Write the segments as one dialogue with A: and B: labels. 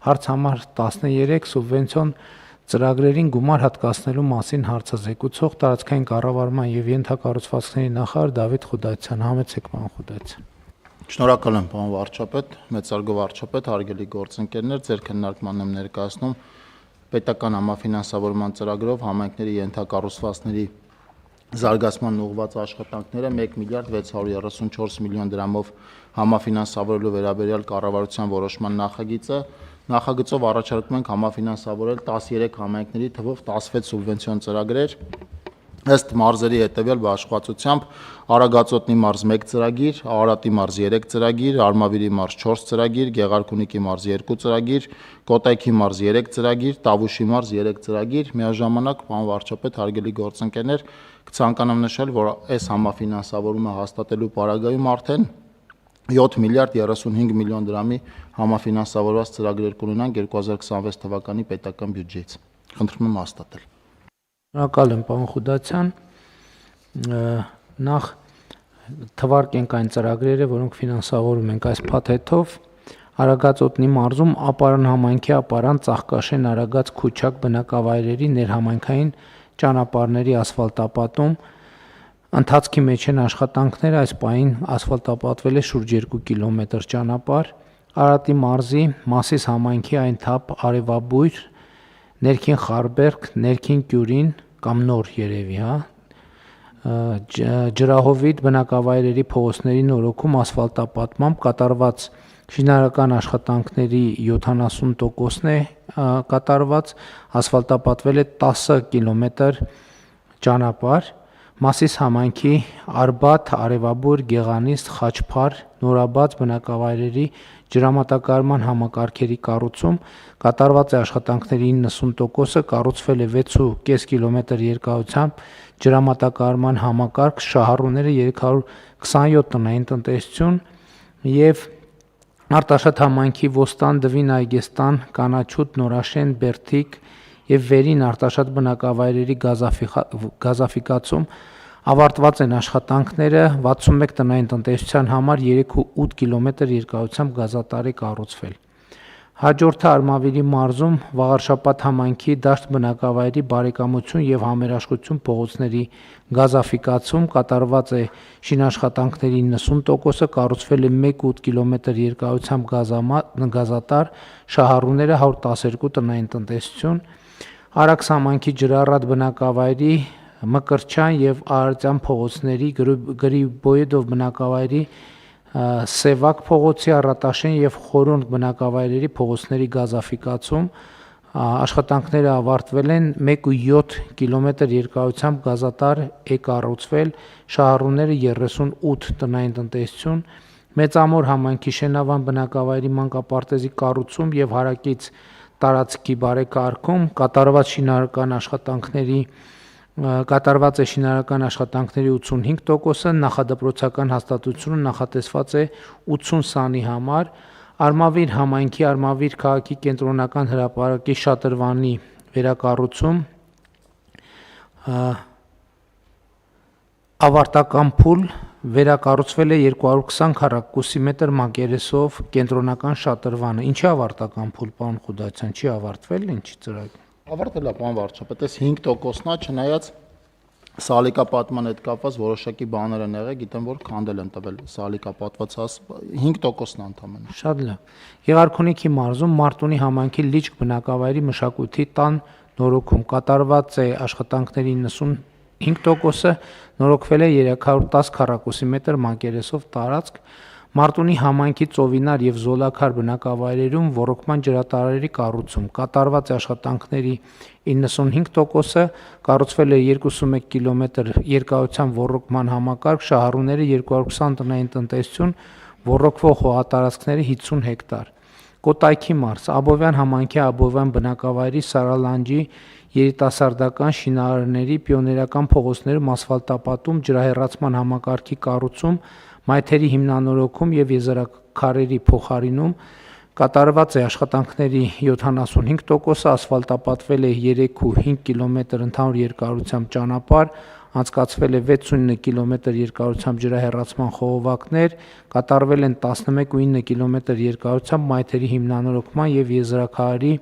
A: Հարց համար 13 սուբվենցիոն ծրագրերին գումար հատկացնելու մասին հարցազեկուցող տարածքային կառավարման եւ ենթակառուցվածքների նախարար Դավիթ Խուդացյան։ Համեցեք, պարոն Խուդացյան։
B: Շնորհակալ եմ, պարոն վարչապետ, մեծարգո վարչապետ, հարգելի գործընկերներ, ձեր քննարկման եմ ներկայացնում պետական համաֆինանսավորման ծրագրով համայնքների ենթակառուցվածքների զարգացման ուղղված աշխատանքները 1 միլիարդ 634 միլիոն դրամով համաֆինանսավորելու վերաբերյալ կառավարության որոշման նախագիծը նախագծով առաջարկում ենք համաֆինանսավորել 13 համայնքների թվով 16 սուբվենցիոն ծրագրեր ըստ մարզերի հետևյալ բաշխվածությամբ Արագածոտնի մարզ 1 ծրագիր, Արարատի մարզ 3 ծրագիր, Արմավիրի մարզ 4 ծրագիր, Գեղարքունիքի մարզ 2 ծրագիր, Կոտայքի մարզ 3 ծրագիր, Տավուշի մարզ 3 ծրագիր, միաժամանակ պարոն վարչապետ, հարգելի գործընկերներ, կցանկանամ նշել, որ այս համաֆինանսավորումը հաստատելու պարագայում արդեն 7 միլիարդ 35 միլիոն դրամի համաֆինանսավորված ծրագրեր կունենանք 2026 թվականի պետական բյուջեից։ Խնդրում եմ հաստատել։
A: Շնորհակալ եմ, պարոն Խուդացյան։ Նախ թվարկենք այն ծրագրերը, որոնք ֆինանսավորում ենք այս փաթեթով։ Արագածոտնի մարզում Ապարան համայնքի Ապարան, Ծաղկաշեն, Արագած, Քուչակ բնակավայրերի ներհամայնքային ճանապարհների ասֆալտապատում ընթացքի մեջ են աշխատանքները, այս պահին ասֆալտապատվել է շուրջ 2 կիլոմետր ճանապարհ։ Արարատի մարզի Մասիս համայնքի Այնթափ, Արևաբույր, Ներքին Խարբերգ, Ներքին Կյուրին կամ Նոր երևի, Ջրահովիտ բնակավայրերի փողոցների նորոգում ասֆալտապատմամբ կատարված շինարարական աշխատանքների 70%-ն է կատարված, ասֆալտապատվել է 10 կիլոմետր ճանապարհ։ Մասիս համայնքի Արբաթ, Արևաբույր, Գեղանիստ, Խաչփար, Նորաբաց բնակավայրերի ջրամատակարարման համակարգերի կառուցում կատարված է աշխատանքների 90%-ը, կառուցվել է 6.5 կիլոմետր երկարությամբ ջրամատակարարման համակարգ, շահառուները 327 տնային տնտեսություն եւ Արտաշատ համայնքի Ոստան, Դվին, Այգեստան, Կանաչուտ, Նորաշեն, Բերթիկ եւ Վերին Արտաշատ բնակավայրերի գազաֆիկացում ավարտված են աշխատանքները 61 տնային տնտեսության համար 3.8 կիլոմետր երկարությամբ գազատար է կառուցվել։ Հաջորդը Արմավիրի մարզում Վաղարշապատ համայնքի Դաշտ բնակավայրի Բարեկամություն եւ Համերաշխություն փողոցների գազաֆիկացում կատարված է շինաշխատանքների 90%-ը, կառուցվել է 1.8 կիլոմետր երկարությամբ գազատար, շահառուները 112 տնային տնտեսություն։ Արաքս համայնքի Ջրառատ բնակավայրի Մկրտչյան եւ Արարատյան փողոցների Գրիբոյեդով բնակավայրի Սևակ փողոցի Առատաշեն եւ Խորոնդ բնակավայրերի փողոցների գազաֆիկացում աշխատանքները ավարտվել են 1.7 կիլոմետր երկարությամբ գազատար է կառուցվել, շահառուները 38 տնային տնտեսություն։ Մեծամոր համայնքի Շենավան բնակավայրի մանկապարտեզի կառուցում եւ հարակից տարածքի բարեկարգում կատարված է շինարարական աշխատանքների 85%-ը, նախադպրոցական հաստատությունը նախատեսված է 80 սանի համար։ Արմավիր համայնքի Արմավիր քաղաքի կենտրոնական հրապարակի շատրվանի վերակառուցում ավարտական փուլ վերակառուցվել է 220 քառակուսի մետր մակերեսով կենտրոնական շատրվանը։ Ինչի ավարտական փուլ, պարոն Խուդացյան, չի ավարտվել, ինչի ծրագիր։
B: Ավարտել է, պարոն վարչապետ, այս 5%-ն է, չնայած սալիկապատման հետ կապված որոշակի բաներ են եղել, գիտեմ, որ քանդել են տվել սալիկապատված 5%-ն է ընդամենը։
A: Շատ լավ։ Գեղարքունիքի մարզում Մարտունի համայնքի Լիճք բնակավայրի մշակույթի տան նորոգում կատարված է աշխատանքների 95%-ը, նորոգվել է 310 քառակուսի մետր մակերեսով տարածք։ Մարտունի համայնքի Ծովինար եւ Զոլաքար բնակավայրերում ոռոգման ջրատարների կառուցում կատարված է աշխատանքների 95%-ը, կառուցվել է 21 կիլոմետր երկարությամբ ոռոգման համակարգ, շահառուները 220 տնային տնտեսություն, ոռոգվող հողատարածքները 50 հեկտար։ Կոտայքի մարզ Աբովյան համայնքի Աբովյան բնակավայրի Սարալանջի երիտասարդական շինարարների պիոներական փողոցներում ասֆալտապատում, ջրահեռացման համակարգի կառուցում, մայթերի հիմնանորոգում եւ եզրաքարերի փոխարինում կատարված է աշխատանքների 75%-ը, ասֆալտապատվել է 3.5 կիլոմետր ընդհանուր երկարությամբ ճանապարհ, անցկացվել է 69 կիլոմետր երկարությամբ ջրահեռացման խողովակներ, կատարվել են 11.9 կիլոմետր երկարությամբ մայթերի հիմնանորոգման եւ եզրաքարերի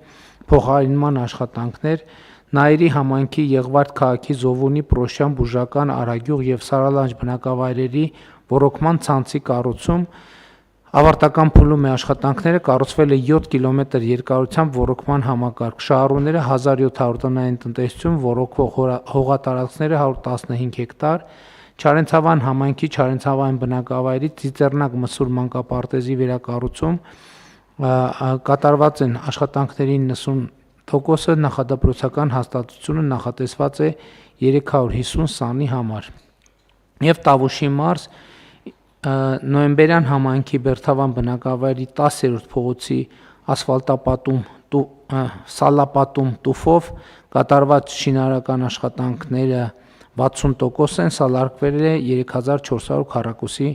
A: փոխարինման աշխատանքներ, Նայիրի համայնքի Եղվարդ քաղաքի Զովունի, Պրոշյան, Բուժական, Արագյուղ եւ Սարալանջ բնակավայրերի ոռոգման ցանցի կառուցում, ավարտական փուլում է աշխատանքները, կառուցվել է 7 կիլոմետր երկարությամբ ոռոգման համակարգ, շահառուները 1700 տնային տնտեսություն, ոռոգվող հողատարածքները 115 հեկտար, Չարենցավան համայնքի Չարենցավան բնակավայրի Ծիծեռնակ մսուր մանկապարտեզի վերակառուցում, կատարված են աշխատանքների 90%-ը, նախադպրոցական հաստատությունը նախատեսված է 350 սանի համար։ Եվ Տավուշի մարզ Նոյեմբերյան համայնքի Բերթավան բնակավայրի 10-րդ փողոցի ասֆալտապատում սալապատում տուֆով կատարված շինարարական աշխատանքները 60% են, սալարկվել է 3400 քառակուսի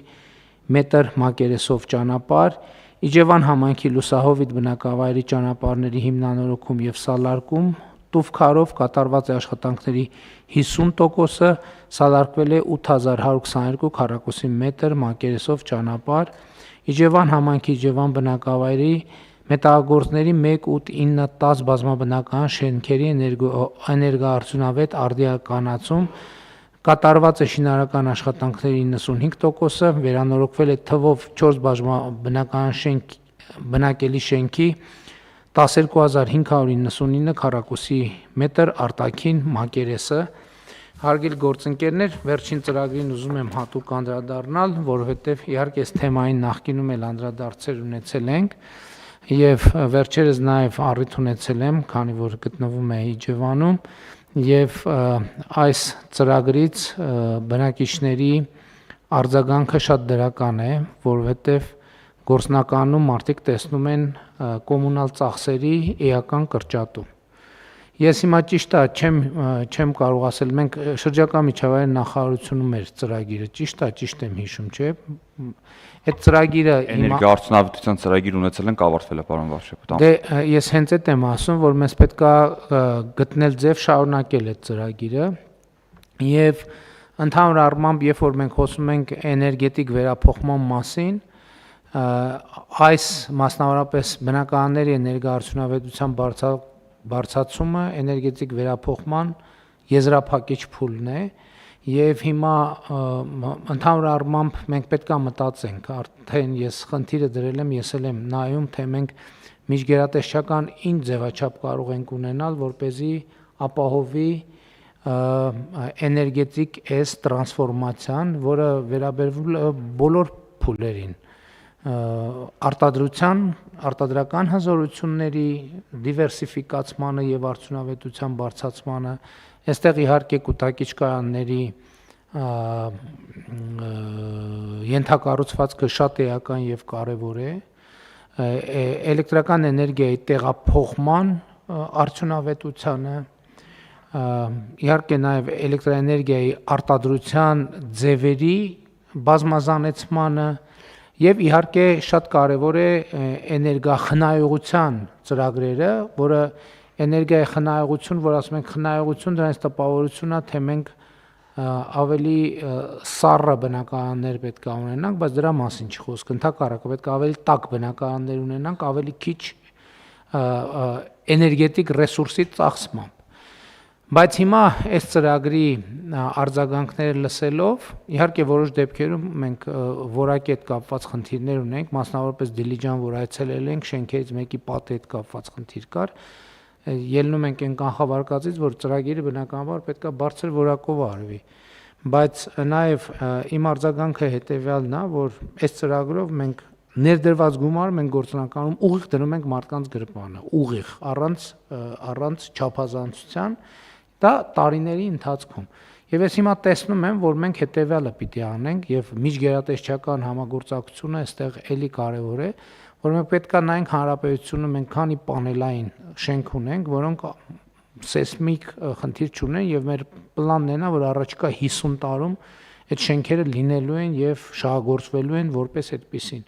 A: մետր մակերեսով ճանապարհ, Իջևան համայնքի Լուսահովիտ բնակավայրի ճանապարհների հիմնանորոգում եւ սալարկում, տուֆքարով կատարված է աշխատանքների 50%-ը, սալարկվել է 8122 քառակուսի մետր մակերեսով ճանապարհ, Իջևան համայնքի Իջևան բնակավայրի մետաղագործների 1, 8, 9, 10 բազմաբնակական շենքերի էներգոարդյունավետ արդիականացում, կատարված է շինարարական աշխատանքների 95%-ը, վերանորոգվել է թվով 4 բազմաբնակական բնակելի շենքի 12599 քառակուսի մետր արտաքին մակերեսը։ Հարգելի գործընկերներ, վերջին ծրագրին ուզում եմ հատուկ անդրադառնալ, որովհետև իհարկե այս թեմային նախկինում էլ անդրադարձեր ունեցել ենք եւ վերջերս նաեւ առիթ ունեցել եմ, քանի որ գտնվում է Իջևանում եւ այս ծրագրից բնակիչների արձագանքը շատ դրական է, որովհետեւ գործնականում մարդիկ տեսնում են կոմունալ ծախսերի էական կրճատում։ Ես հիմա ճիշտ է, չեմ կարող ասել, մենք շրջակա միջավայրի նախարարությունում էր ծրագիրը, ճիշտ եմ հիշում, չէ՞։ Այդ ծրագիրը
C: էներգոարդյունավետության ծրագիր ունեցել ենք, ավարտվել է, պարոն վարչապետ։
A: Դե ես հենց այդ եմ ասում, որ մեզ պետք է գտնել ձև շարունակել այդ ծրագիրը եւ ընդհանուր առմամբ, երբ որ մենք խոսում ենք էներգետիկ վերափոխման մասին, այս մասնավորապես բնակարանների էներգոարդյունավետության բարձրացումը էներգետիկ վերափոխման եզրափակիչ փուլն է եւ հիմա ընդհանուր առմամբ մենք պետք է մտածենք, արդեն ես խնդիրը դրել եմ, ես էլ եմ նայում, թե մենք միջգերատեսչական ինչ ձևաչափ կարող ենք ունենալ, որպեսզի ապահովի էներգետիկ այս տրանսֆորմացիան, որը վերաբերվում է բոլոր փուլերին, արտադրական հզորությունների դիվերսիֆիկացմանը եւ արդյունավետության բարձրացմանը, այստեղ իհարկե կուտակիչ կայանների ենթակառուցվածքը շատ էական եւ կարեւոր է, էլեկտրական էներգիայի տեղափոխման արդյունավետությանը, իհարկե նաեւ էլեկտրաէներգիայի արտադրության ձևերի բազմազանեցմանը եւ իհարկե շատ կարեւոր է էներգախնայողության ծրագրերը, որը էներգիայի խնայողություն, որ ասում ենք խնայողություն, դրանից տպավորությունն է, թե մենք ավելի սառը բնակարաններ պետք է ունենանք, բայց դրա մասին չի խոսքը, ընդհակառակը պետք է ավելի տաք բնակարաններ ունենանք, ավելի քիչ էներգետիկ ռեսուրսի ծախսմամբ։ Բայց հիմա այս ծրագրի արձագանքները լսելով, իհարկե որոշ դեպքերում մենք որակի հետ կապված խնդիրներ ունենք, մասնավորապես Դիլիջան, որ այցելել ենք, շենքերից մեկի պատի հետ կապված խնդիր կար, ելնում ենք այն կանխավարկածից, որ ծրագիրը բնականաբար պետք է բարձր որակով արվի, բայց նաև իմ արձագանքը հետևյալն է, որ այս ծրագրով մենք ներդրված գումարը մենք գործնականում ուղիղ դնում ենք մարդկանց գրպանը, ուղիղ, առանց չափազանցության, դա տարիների ընթացքում։ Եվ ես հիմա տեսնում եմ, որ մենք հետևյալը պիտի անենք եւ միջգերատեսչական համագործակցությունը այստեղ էլի կարեւոր է, որ մենք պետք է նայենք հանրապետությունը, մենք քանի պանելային շենք ունենք, որոնք սեյսմիկ խնդիր չունեն եւ մեր պլանն է նա, որ առաջիկա 50 տարում այդ շենքերը լինելու են եւ շահագործվելու են որպես այդպիսին։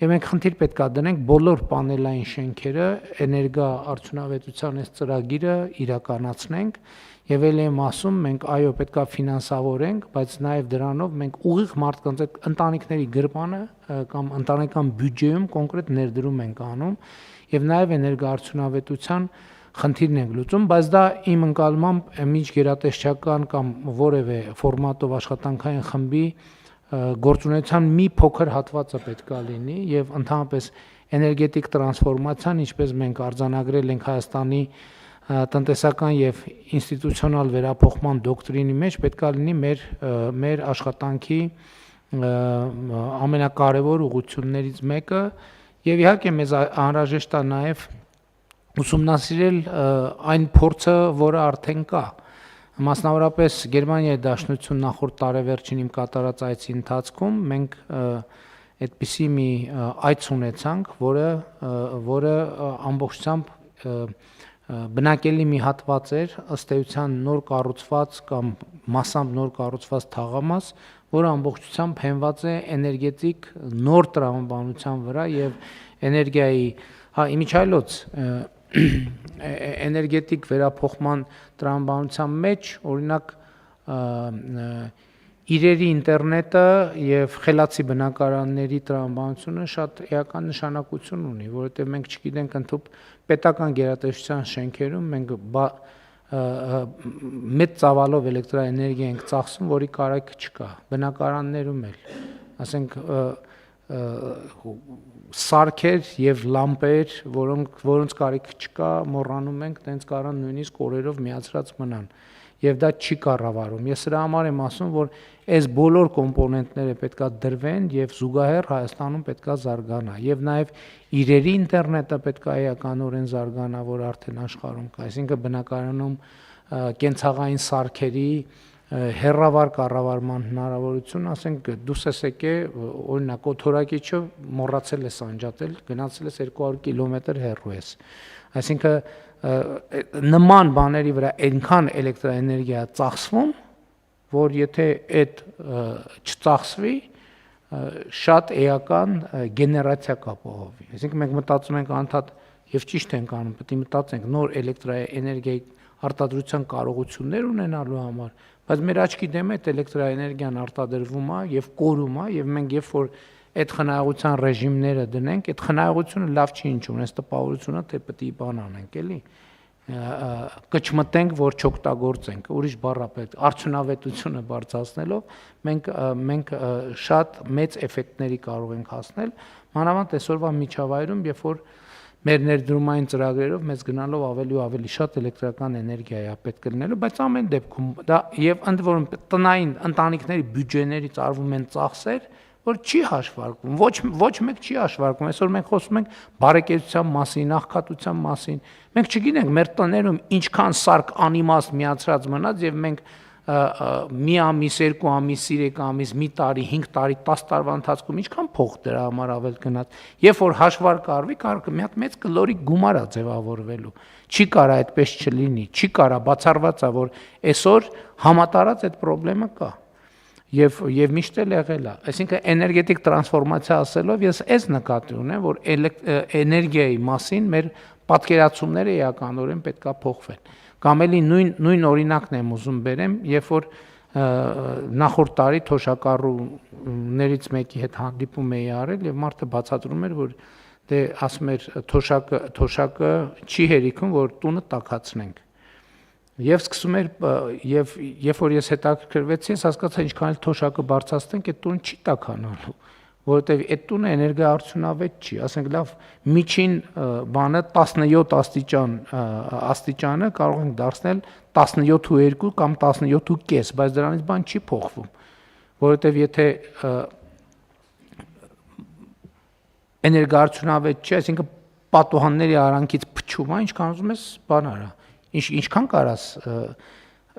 A: եւ մենք խնդիր պետք է դնենք բոլոր պանելային շենքերը էներգա արդյունավետության այս ծրագիրը իրականացնենք եւ ելի եմ ասում մենք այո պետք է ֆինանսավորենք, բայց նաեւ դրանով մենք ուղիղ մարդկանց այդ ընտանիքների գրպանը կամ ընտանեկան բյուջեում կոնկրետ ներդրում ենք անում եւ նաեւ էներգա արդյունավետության խնդիրն ենք լուծում, բայց դա իմ ընկալմամբ միջգերատեսչական կամ որևէ ֆորմատով աշխատանքային խմբի գործունեության մի փոքր հատվածը պետք է լինի եւ ընդհանրապես էներգետիկ տրանսֆորմացիան, ինչպես մենք արձանագրել ենք Հայաստանի տնտեսական եւ ինստիտուցիոնալ վերափոխման դոկտրինի մեջ, պետք է լինի մեր աշխատանքի ամենակարևոր ուղղություններից մեկը եւ իհարկե մեզ անհրաժեշտ է նաեւ ուսումնասիրել այն փորձը, որը արդեն կա։ Մասնավորապես Գերմանիայի Դաշնություն նախորդ տարեվերջին իմ կատարած այցի ընթացքում մենք այդպիսի մի այց ունեցանք, որը ամբողջությամբ բնակելի մի հատված էր, ըստ էության նոր կառուցված կամ մասամբ նոր կառուցված թաղամաս, որը ամբողջությամբ հենված է էներգետիկ նոր տրամաբանության վրա եւ էներգիայի, իմիջիայլոց էներգետիկ վերափոխման տրամաբանության մեջ, օրինակ իրերի ինտերնետը եւ խելացի բնակարանների տրամաբանությունը շատ էական նշանակություն ունի, որովհետեւ մենք չգիտենք ընդհանուր պետական գերատեսչության շենքերում մենք մեծ ծավալով էլեկտրաէներգիա ենք ծախսում, որի կարիք չկա, բնակարաններում էլ, ասենք սարքեր եւ լամպեր, որոնց կարիք չկա, մոռանում ենք, տենց կարան նույնիսկ օրերով միացրած մնան։ Եվ դա չի կառավարում։ Ես սրա համար եմ ասում, որ այս բոլոր կոմպոնենտները պետքա դրվեն եւ զուգահեռ Հայաստանում պետքա զարգանա։ Եվ նաեւ իրերի ինտերնետը պետքա էականորեն զարգանա, որ արդեն աշխարհում կա։ Այսինքն բնակարանում կենցաղային սարքերի հերրավար կառավարման հնարավորություն, ասենք դուս ես եկե, օրինակ օթորակիչը մոռացել ես անջատել, գնացել ես 200 կիլոմետր հեռու ես։ Այսինքն նման բաների վրա այնքան էլեկտրաէներգիա ծախսվում, որ եթե այդ չծախսվի, շատ էական գեներացիա կապահովի։ Այսինքն մենք մտածում ենք անդադ եւ ճիշտ ենք անում, պետք է մտածենք նոր էլեկտրաէներգիայի արտադրության կարողություններ ունենալու համար, բայց մեր աչքի դեմ այդ էլեկտրաէներգիան արտադրվում է եւ կորում է եւ մենք երբ որ այդ խնայողության ռեժիմները դնենք, այդ խնայողությունը լավ չի ինչ ունես տպավորությունը, թե պետք է բան անենք, էլի կչմտենք, որ չօգտագործենք, ուրիշ բառապետ, արդյունավետությունը բարձրացնելով մենք շատ մեծ էֆեկտների կարող ենք հասնել, մանավանդ այսօրվա միջավայրում, երբ որ մեր ներդրումային ծրագրերով մեզ գնալով ավելի ու ավելի շատ էլեկտրական էներգիա է պետք լինելու, բայց ամեն դեպքում դա եւ ընդ որում տնային ընտանիքների բյուջեներից արվում են ծախսեր, որ չի հաշվարկվում, ոչ մեկ չի հաշվարկվում։ Այսօր մենք խոսում ենք բարեկեցության մասին, աղքատության մասին։ Մենք չգիտենք մեր տներում ինչքան սարք անիմաստ միացրած մնաց եւ մենք մի ամիս, 2 ամիս, 3 ամիս, մի տարի, 5 տարի, 10 տարվա ընթացքում ինչքան փող դրա համար ավել գնաց։ Երբ որ հաշվարկ արվի, կարող մի հատ մեծ կլորիկ գումար է ձևավորվելու։ Չի կարա այդպես չլինի, չի կարա բացառված է, որ այսօր համատարած այդ խնդրեմը կա։ Եվ միշտ էլ եղել է։ Այսինքն էներգետիկ տրանսֆորմացիա ասելով ես այս նկատի ունեմ, որ էներգիայի մասին մեր պատկերացումները էականորեն պետքա փոխվեն։ Կամ էլի նույն օրինակն եմ ուզում բերեմ, երբ որ նախորդ տարի թոշակառուներից մեկի հետ հանդիպում էի արել եւ մարդը բացատրում էր, որ դե ասում էր թոշակը չի հերիքում, որ տունը տաքացնենք։ Եվ սկսում էր եւ երբ որ ես հետաքրքրվեցի, ես հասկացա ինչքան էլ թոշակը բարձրացնենք, այդ տունը չի տաքանալու, որովհետեւ այդ տունը էներգա արդյունավետ չի, ասենք լավ, միջին բանը 17 աստիճանը կարող ենք դարձնել 17.2 կամ 17.5, բայց դրանից բան չի փոխվում, որովհետեւ եթե էներգա արդյունավետ չի, այսինքն պատուհանների արանքից փչում է, ինչքան ուզում ես բան արա։ Ինչքան կարաս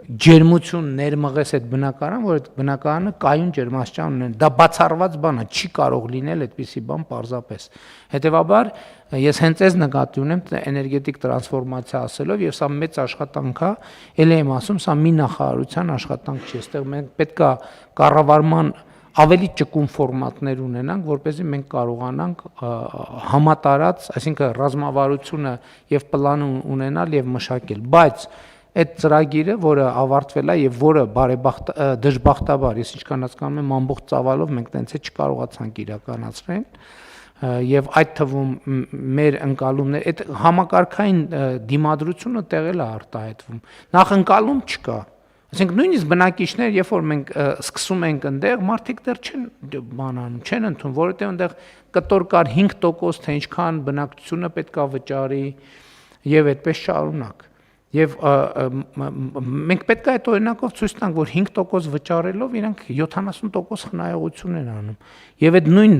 A: ջերմություն ներմղես այդ բնակարան, որ այդ բնակարանը կայուն ջերմաստիճան ունեն, դա բացառված բան է, չի կարող լինել այդպիսի բան պարզապես։ Հետևաբար ես հենց այս նկատի ունեմ էներգետիկ տրանսֆորմացիա ասելով եւ սա մեծ աշխատանք է, ելի եմ ասում, սա մի նախարարության աշխատանք չի, այստեղ մենք պետքա կառավարման ավելի ճկուն ֆորմատներ ունենանք, որպեսզի մենք կարողանանք համատարած, այսինքն ռազմավարությունը եւ պլան ունենալ եւ մշակել, բայց այդ ծրագիրը, որը ավարտվել է եւ որը դժբախտաբար, ես ինչքան հասկանում եմ, ամբողջ ծավալով մենք տենց է չկարողացանք իրականացնել, եւ այդ թվում մեր ընկալումներ, այդ համակարգային դիմադրությունը տեղել է արտահայտվում։ Նախ ընկալում չկա։ Այսինքն նույնիսկ բնակիչներ, երբ որ մենք սկսում ենք այնտեղ, մարդիկ դեռ չեն բանանում, չեն ընդունում, որովհետեւ այնտեղ կտոր կար 5%, թե ինչքան բնակչությունը պետքա վճարի եւ այդպես շարունակ։ Եվ մենք պետք է այդ օրինակով ցույց տանք, որ 5% վճարելով իրանք 70% խնայողություն են անում։ Եվ այդ նույն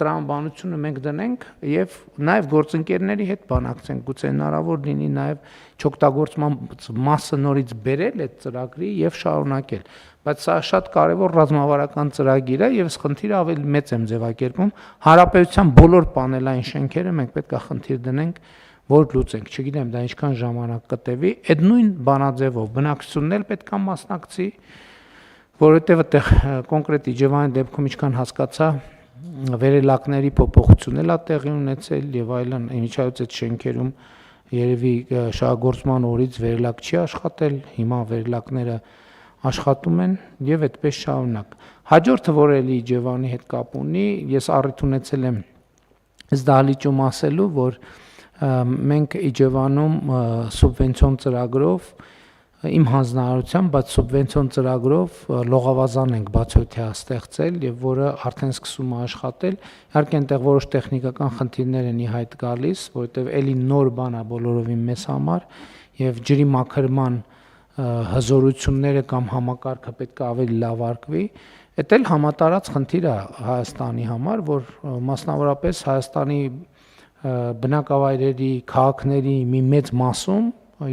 A: տրամաբանությունը մենք դնենք եւ նաեւ գործընկերների հետ բանակցենք, գուցե հնարավոր լինի նաեւ չօգտագործման մասը նորից բերել այդ ծրագրի եւ շարունակել։ Բայց սա շատ կարեւոր ռազմավարական ծրագիր է եւ խնդիրը ավելի մեծ եմ ձևակերպում։ Հանրապետության բոլոր պանելային շենքերը մենք պետք է խնդիր դնենք, որ լուծենք, չգիտեմ դա ինչքան ժամանակ կտևի, այդ նույն բանաձևով բնակչությունն էլ պետք է մասնակցի, որովհետև այդտեղ կոնկրետ Իջևանի դեպքում ինչքան հասկացա, վերելակների փոփոխություն էլ է տեղի ունեցել եւ այլն, իմիջիայլոց այդ շենքերում երևի շահագործման օրից վերելակ չի աշխատել, հիմա վերելակները աշխատում են եւ այդպես շարունակ։ Հաջորդը, որ էլի Իջևանի հետ կապ ունի, ես առիթ ունեցել եմ այս դահլիճում ասելու, որ մենք Իջևանում սուբվենցիոն ծրագրով իմ հանձնարարությամբ, բայց սուբվենցիոն ծրագրով լողավազան ենք բացօթյա ստեղծել եւ որը արդեն սկսում է աշխատել։ Իհարկե այնտեղ որոշ տեխնիկական խնդիրներ են ի հայտ գալիս, որովհետեւ էլի նոր բան է բոլորովին մեզ համար եւ ջրի մաքրման հզորությունները կամ համակարգը պետք է ավելի լավարկվի։ Դա էլ համատարած խնդիր է Հայաստանի համար, որ մասնավորապես Հայաստանի բնակավայրերի, քաղաքների մի մեծ մասում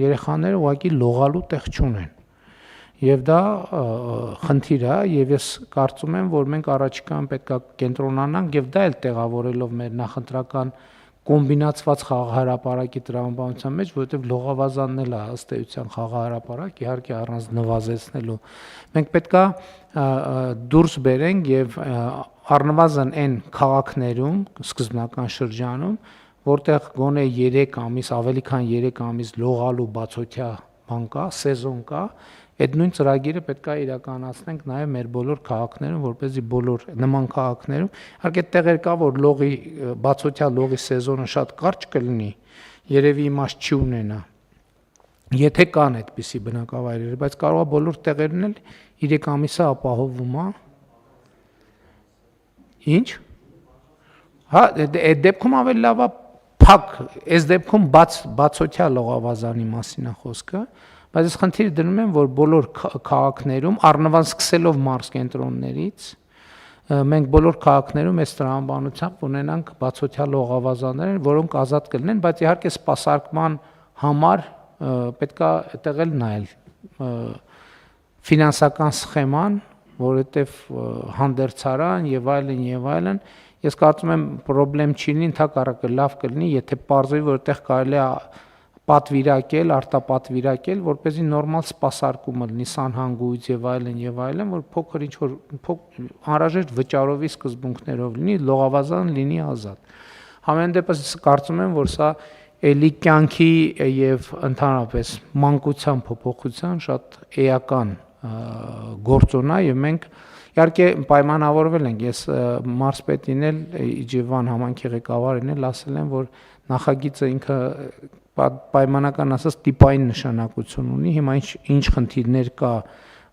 A: երեխաները ուղղակի լողալու տեղ չունեն։ Եվ դա խնդիր է, եւ ես կարծում եմ, որ մենք առաջիկայում պետք է կենտրոնանանք եւ դա էլ տեղավորելով մեր նախընտրական կոմբինացված խաղահարապարակի տրամաբանության մեջ, որովհետեւ լողավազանն էլ է ըստ էության խաղահարապարակ, իհարկե առանց նվազեցնելու։ Մենք պետք է դուրս բերենք եւ առնվազն այն քաղաքներում, սկզբնական շրջանում, որտեղ գոնե 3 ամիս, ավելի քան 3 ամիս լողալու բացօթյա բան կա, սեզոն կա, այդ նույն ծրագիրը պետք է իրականացնենք նաև մեր բոլոր քաղաքներում, որպեսզի բոլոր նման քաղաքներում, իհարկե տեղեր կա, որ լողի բացօթյա լողի սեզոնը շատ կարճ կլինի, երևի իմաստ չի ունենա։ Եթե կան այդպիսի բնակավայրեր, բայց կարող է բոլոր տեղերն էլ 3 ամիսը ապահովում է։ Ինչ։ Հա, այդ դեպքում ավելի լավ է փակ, այս դեպքում բացօթյա լողավազանի մասին է խոսքը, բայց ես խնդիր դնում եմ, որ բոլոր քաղաքներում, առնվազն սկսելով մարզ կենտրոններից, մենք բոլոր քաղաքներում այս տրամաբանությամբ ունենանք բացօթյա լողավազաններ, որոնք ազատ կլինեն, բայց իհարկե սպասարկման համար պետք է այդտեղ էլ նայել ֆինանսական սխեման, որովհետև հանդերձարան եւ այլն, ես կարծում եմ պրոբլեմ չի լինի, ընդհակառակը լավ կլինի, եթե պարզվի, որ այդտեղ կարելի է պատվիրակել, արտապատվիրակել, որպեսզի նորմալ սպասարկումը լինի սանհանգույց եւ այլն, որ փոքր ինչ որ անհրաժեշտ վճարովի սկզբունքներով լինի, լողավազան լինի ազատ։ Համենայն դեպս կարծում եմ, որ սա էլի կյանքի եւ ընդհանրապես մանկության փոփոխության շատ էական գործոն է եւ մենք իհարկե պայմանավորվել ենք, ես մարզպետին էլ Իջևան համայնքի ղեկավարին էլ ասել եմ, որ նախագիծը ինքը պայմանական ասած տիպային նշանակություն ունի, հիմա ինչ խնդիրներ կա,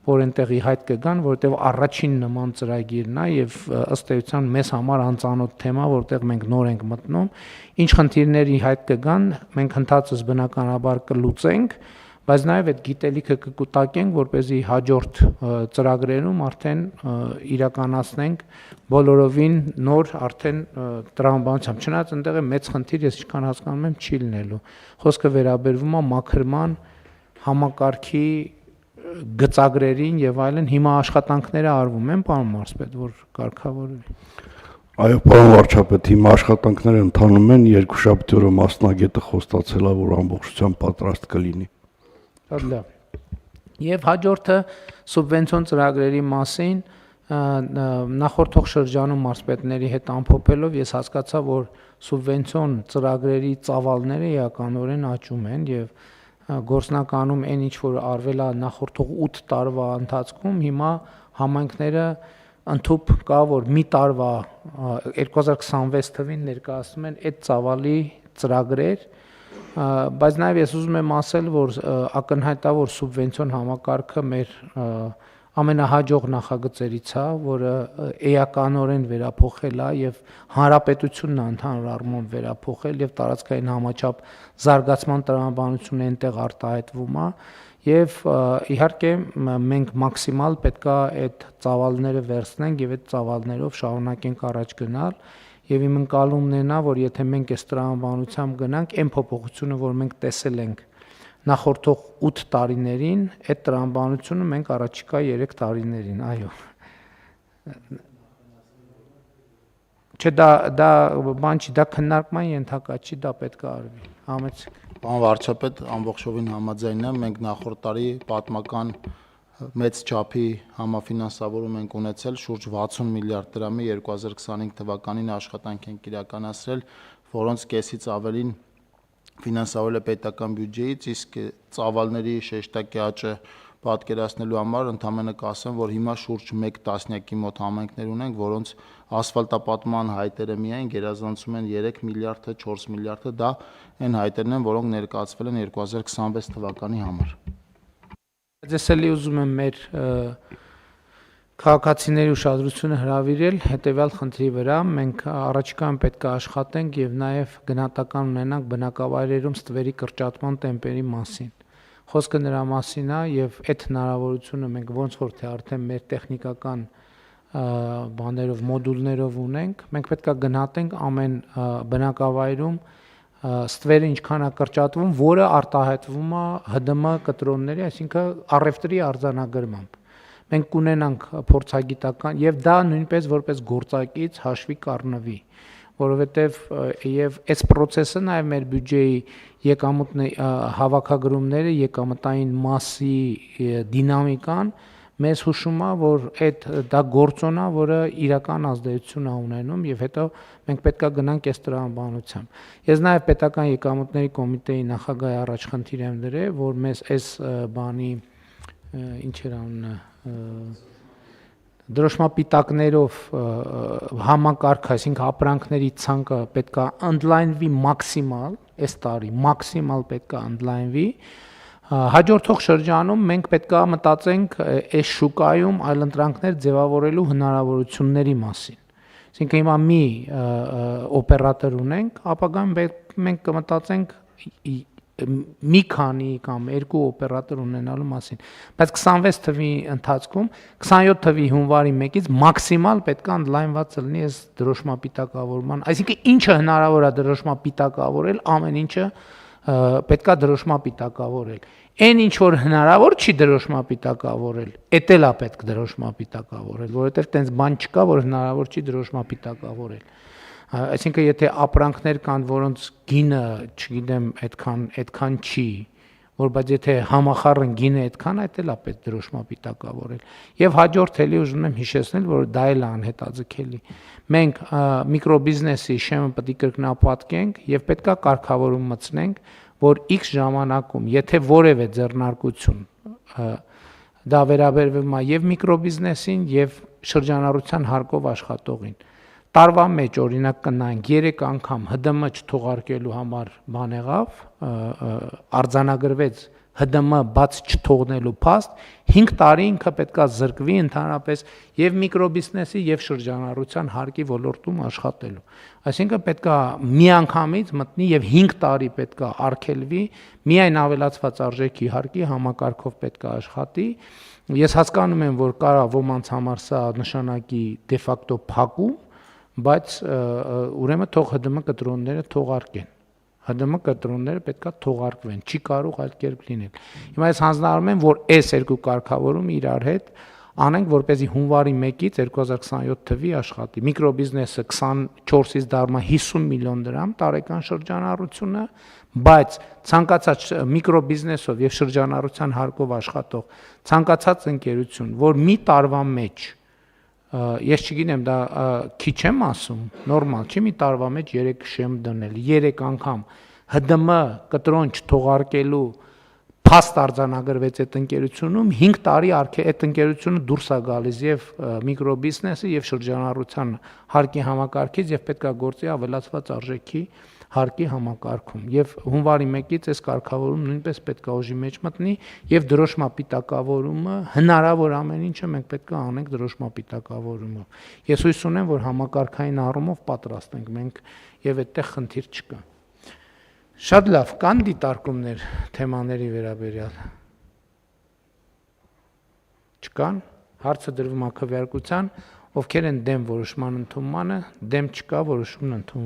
A: որ այնտեղի հայտ կգան, որովհետև առաջին նման ծրագիրն է եւ ըստ էության մեզ համար անծանոթ թեմա, որտեղ մենք նոր ենք մտնում, ինչ խնդիրների հայտ կգան, մենք ընդհանրապես բնականաբար կլուծենք, բայց նաև այդ գիտելիքը կկուտակենք, որպեսզի հաջորդ ծրագրերում արդեն իրականացնենք բոլորովին նոր արդեն տրամաբանությամբ։ Չնայած այնտեղ է մեծ խնդիր, ես ինչքան հասկանում եմ, չի լինելու։ Խոսքը վերաբերվում է մաքրման համակարգի գծագրերին եւ այլն, հիմա աշխատանքները արվում են, պարոն մարզպետ, որ կարգավորվի։
D: Այո, պարոն վարչապետ, հիմա աշխատանքները ընթանում են, երկուշաբթի օրը մասնագետը խոստացել է, որ ամբողջությամբ պատրաստ կլինի։ Շատ լավ։
A: Եվ հաջորդը սուբվենցիոն ծրագրերի մասին նախորդող շրջանում մարզպետների հետ ամփոփելով ես հասկացա, որ սուբվենցիոն ծրագրերի ծավալները էականորեն աճում են եւ գործնականում այն ինչ որ արվել է նախորդող 8 տարվա ընթացքում, հիմա համայնքները ընդհանուր կա որ մի տարվա 2026 թվին ներկայացնում են այդ ծավալի ծրագրեր, բայց նաև ես ուզում եմ ասել, որ ակնհայտ է, որ սուբվենցիոն համակարգը մեր ամենահաջող նախագծերից է, որը էականորեն վերափոխել է եւ հանրապետությունն է ընդհանուր առմամբ վերափոխել եւ տարածքային համաչափ զարգացման տրամաբանությունը այնտեղ արտահայտվում է եւ իհարկե մենք մաքսիմալ պետքա այդ ծավալները վերցնենք եւ այդ ծավալներով շարունակենք առաջ գնալ եւ իմ ընկալումն է նա, որ եթե մենք այս տրամաբանությամբ գնանք, այն փոփոխությունը, որ մենք տեսել ենք նախորդող 8 տարիներին, այդ տրամաբանությունը մենք առաջիկա 3 տարիներին, այո։ Չէ, դա բան չի, դա քննարկման ենթակա չի, դա պետք է արվի։ Համեցեք։
B: Պարոն վարչապետ, ամբողջովին համաձայն եմ, մենք նախորդ տարի պատմական մեծ չափի համաֆինանսավորում ենք ունեցել, շուրջ 60 միլիարդ դրամի 2025 թվականին աշխատանք ենք իրականացրել, որոնց կեսից ավելին ֆինանսավորել է պետական բյուջեից, իսկ ծավալների շեշտակի աճը պատկերացնելու համար ընդհանրապես կասեմ, որ հիմա շուրջ 1 տասնյակի մոտ համայնքներ ունենք, որոնց ասֆալտապատման հայտերը միայն գերազանցում են 3 միլիարդը, 4 միլիարդը, դա այն հայտերն են, որոնք ներկայացվել են 2026 թվականի համար։
A: Ես էլի ուզում եմ մեր քաղաքացիների ուշադրությունը հրավիրել հետևյալ խնդրի վրա, մենք առաջիկայում պետք է աշխատենք եւ նաեւ գնահատական ունենանք բնակավայրերում ստվերի կրճատման տեմպերի մասին։ Խոսքը նրա մասին է եւ այդ հնարավորությունը մենք ոնց որ թե արդեն մեր տեխնիկական բաներով, մոդուլներով ունենք, մենք պետք է գնահատենք ամեն բնակավայրում ստվերը ինչքան է կրճատվում, որը արտահայտվում է ՀԴՄ կտրոնների, այսինքն առևտրի արձանագրմամբ։ Մենք կունենանք փորձագիտական եւ դա նույնպես որպես գործակից հաշվի կառնվի, որովհետեւ եւ այս process-ը նաեւ մեր բյուջեի եկամուտների հավաքագրումները, եկամտային մասի դինամիկան մեզ հուշում է, որ դա գործոն է, որը իրական ազդեցություն է ունենում եւ հետո մենք պետք է գնանք այս տրամաբանությամբ։ Ես նաեւ պետական եկամուտների կոմիտեի նախագահի առաջ խնդիր եմ դրել, որ մեզ այս բանի ինչ էր անունը դրոշմապիտակներով համակարգ, այսինքն ապրանքների ցանկը պետք է ընդլայնվի մաքսիմալ, այս տարի մաքսիմալ պետք է ընդլայնվի։ Հաջորդող շրջանում մենք պետք է մտածենք այս շուկայում այլընտրանքներ ձևավորելու հնարավորությունների մասին։ Այսինքն հիմա մի օպերատոր ունենք, ապագայում մենք կմտածենք մի քանի կամ երկու օպերատոր ունենալու մասին, բայց 26 թվի ընթացքում 27 թվի հունվարի 1-ից մաքսիմալ պետք է ընդլայնված լինի այս դրոշմապիտակավորման, այսինքն ինչը հնարավոր է դրոշմապիտակավորել, ամեն ինչը պետք է դրոշմապիտակավորել։ Այն ինչ որ հնարավոր չի դրոշմապիտակավորել, էդ էլ է պետք դրոշմապիտակավորել, որովհետև տենց բան չկա, որ հնարավոր չի դրոշմապիտակավորել։ Այսինքն եթե ապրանքներ կան, որոնց գինը, չգիտեմ, այդքան չի, որ բայց եթե համախառն գինը այդքան, այդ էլ է պետք դրոշմապիտակավորել։ Եվ հաջորդ էլի ուզում եմ հիշեցնել, որ դա էլ է անհետաձգելի։ Մենք միկրոբիզնեսի շեմը պետք է կրկնապատկենք եւ պետքա կարգավորում մտցնենք, որ X ժամանակում, եթե որևէ ձեռնարկություն դա վերաբերվում է եւ միկրոբիզնեսին եւ շրջանառության հարկով աշխատողին, տարվա մեջ օրինակ կնայենք 3 անգամ ՀԴՄ չթողարկելու համար բան եղավ, արձանագրվեց ՀԴՄ բաց չթողնելու փաստ, 5 տարի ինքը պետքա զրկվի ընդհանրապես եւ միկրոբիզնեսի եւ շրջանառության հարկի ոլորտում աշխատելու։ Այսինքն պետքա միանգամից մտնի եւ 5 տարի պետքա արգելվի, միայն ավելացված արժեքի հարկի համակարգով պետքա աշխատի։ Ես հասկանում եմ, որ կարա ոմանց համար սա նշանակի դե ֆակտո փակում, բայց ուրեմն թող ՀԴՄ կտրոնները թողարկեն։ ՀԴՄ կտրոնները պետքա թողարկվեն, չի կարող այլ կերպ լինել։ Հիմա ես հանձնարարում եմ, որ այս երկու կարգավորումը իրար հետ անենք, որպեսզի հունվարի 1-ից 2027 թվի աշխատի։ Միկրոբիզնեսը 24-ից դառնա 50 միլիոն դրամ տարեկան շրջանառությունը, բայց ցանկացած միկրոբիզնեսով եւ շրջանառության հարկով աշխատող ցանկացած ընկերություն, որ մի տարվա մեջ Ես չգիտեմ, դա քիչ եմ ասում, նորմալ չի մի տարվա մեջ 3 շեմ դնել, 3 անգամ ՀԴՄ կտրոն չթողարկելու փաստ արձանագրվեց այդ ընկերությունում 5 տարի այդ ընկերությունը դուրս է գալիս եւ միկրոբիզնեսը եւ շրջանառության հարկի համակարգից եւ պետքա գործի ավելացված արժեքի հարկի համակարգում եւ հունվարի 1-ից այս կարգավորումը նույնպես պետքա ուժի մեջ մտնի եւ դրոշմապիտակավորումը հնարավոր ամեն ինչը մենք պետքա անենք դրոշմապիտակավորումով ես հույս ունեմ որ համակարգային առումով պատրաստ ենք մենք եւ այդտեղ խնդիր չկա Շատ լավ, կան դիտարկումներ թեմաների վերաբերյալ։ Չկան, հարցը դրվում է քվեարկության, ովքեր են դեմ որոշման ընդունմանը, դեմ չկա որոշումն ընդունվում։